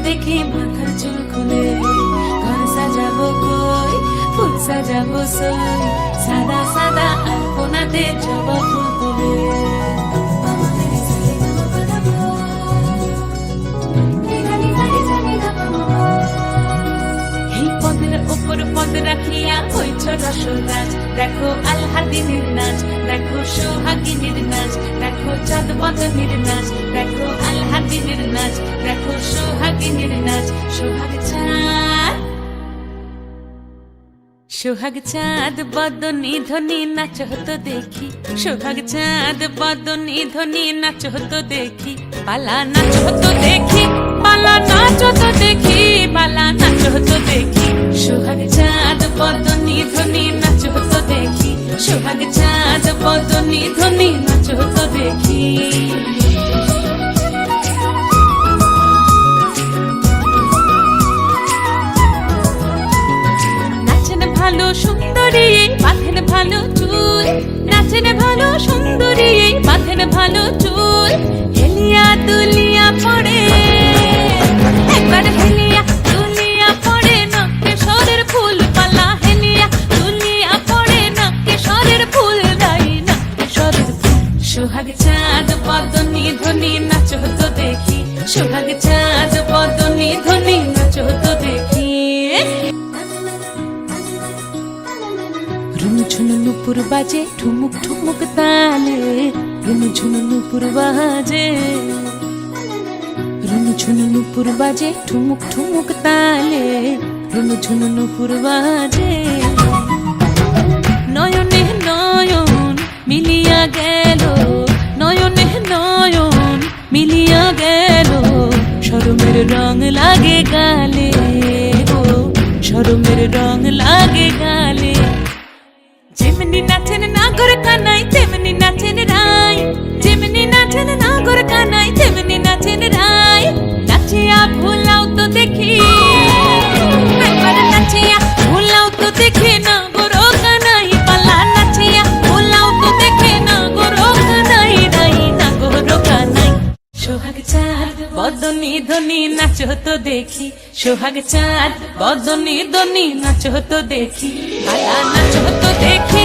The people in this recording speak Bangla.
দেখি মাথার চুল খুলে, ঘর সাজাবো কই, ফুল সাজাবো সই, সাদা সাদা আলপনাতে জবা ফুল তুলে। এই পদের ওপর পদ রাখিয়া হইছ রসরাজ, দেখো আলহাদিনের নাচ, দেখো সোহাগিনীর নাচ, দেখো চাঁদ বদনের নাচ, দেখো আলহাদিনের নাচ, দেখো সোহাগিনীর নাচ। সোহাগ চাঁদ, সোহাগ চাঁদ বদনী ধ্বনি নাচ হতো দেখি, সোহাগ চাঁদ বদনী ধ্বনি নাচ হতো দেখি, পালা নাচ হতো দেখি, পালা নাচ হতো দেখি, পালা নাচ হতো দেখি। সোহাগ চাঁদ বদনী ধ্বনি নাচ হতো দেখি, সোহাগ চাঁদ বদনী ধ্বনি নাচ হতো দেখি। ভালো সুন্দরী বাঁধেন ভালো চুল, নাচেন ভালো সুন্দরী বাঁধেন ভালো চুল, হেলিয়া দুলিয়া পড়ে একবার, হেলিয়া দুলিয়া পড়ে নকেশ্বরের ফুল পালা, হেলিয়া দুলিয়া পড়ে নকেশ্বরের ফুল গাই নকেশ্বরের ফুল। সোহাগ চাঁদ বদনী ধ্বনি নাচ হতো দেখি, সোহাগ চাঁদ বদনী ধ্বনি নাচ হতো দেখি। ঝুনু নুপুর বাজে ঠুমুক ঠুমুক তালে, রুনু ঝুনু নুপুর বাজে, রুনু ঝুনু নুপুর বাজে ঠুমুক ঠুমুক তালে, রুনু ঝুনু নুপুর বাজে। নয়নে নয়ন মিলিয়া গেল, নয়নে নয়ন মিলিয়া গেল, শরমের রং লাগে গালে গো, শরমের রং লাগে গালে। যেমনি নাচেন নাগর কানাই তেমনি নাচেন রাই, যেমনি নাচেন নাগর কানাই তেমনি নাচেন রাই, নাচিয়া ভুলাও তো দেখি একবার, নাচিয়া ভুলাও তো দেখি নাগর কানাই পালা, নাচিয়া ভুলাও তো দেখি নাগর কানাই রাই, নাগর কানাই। সোহাগ চাঁদ বদনী ধ্বনি নাচ হতো দেখি, সোহাগ চাঁদ বদনী ধ্বনি নাচ হতো দেখি, পালা নাচ হতো দেখি,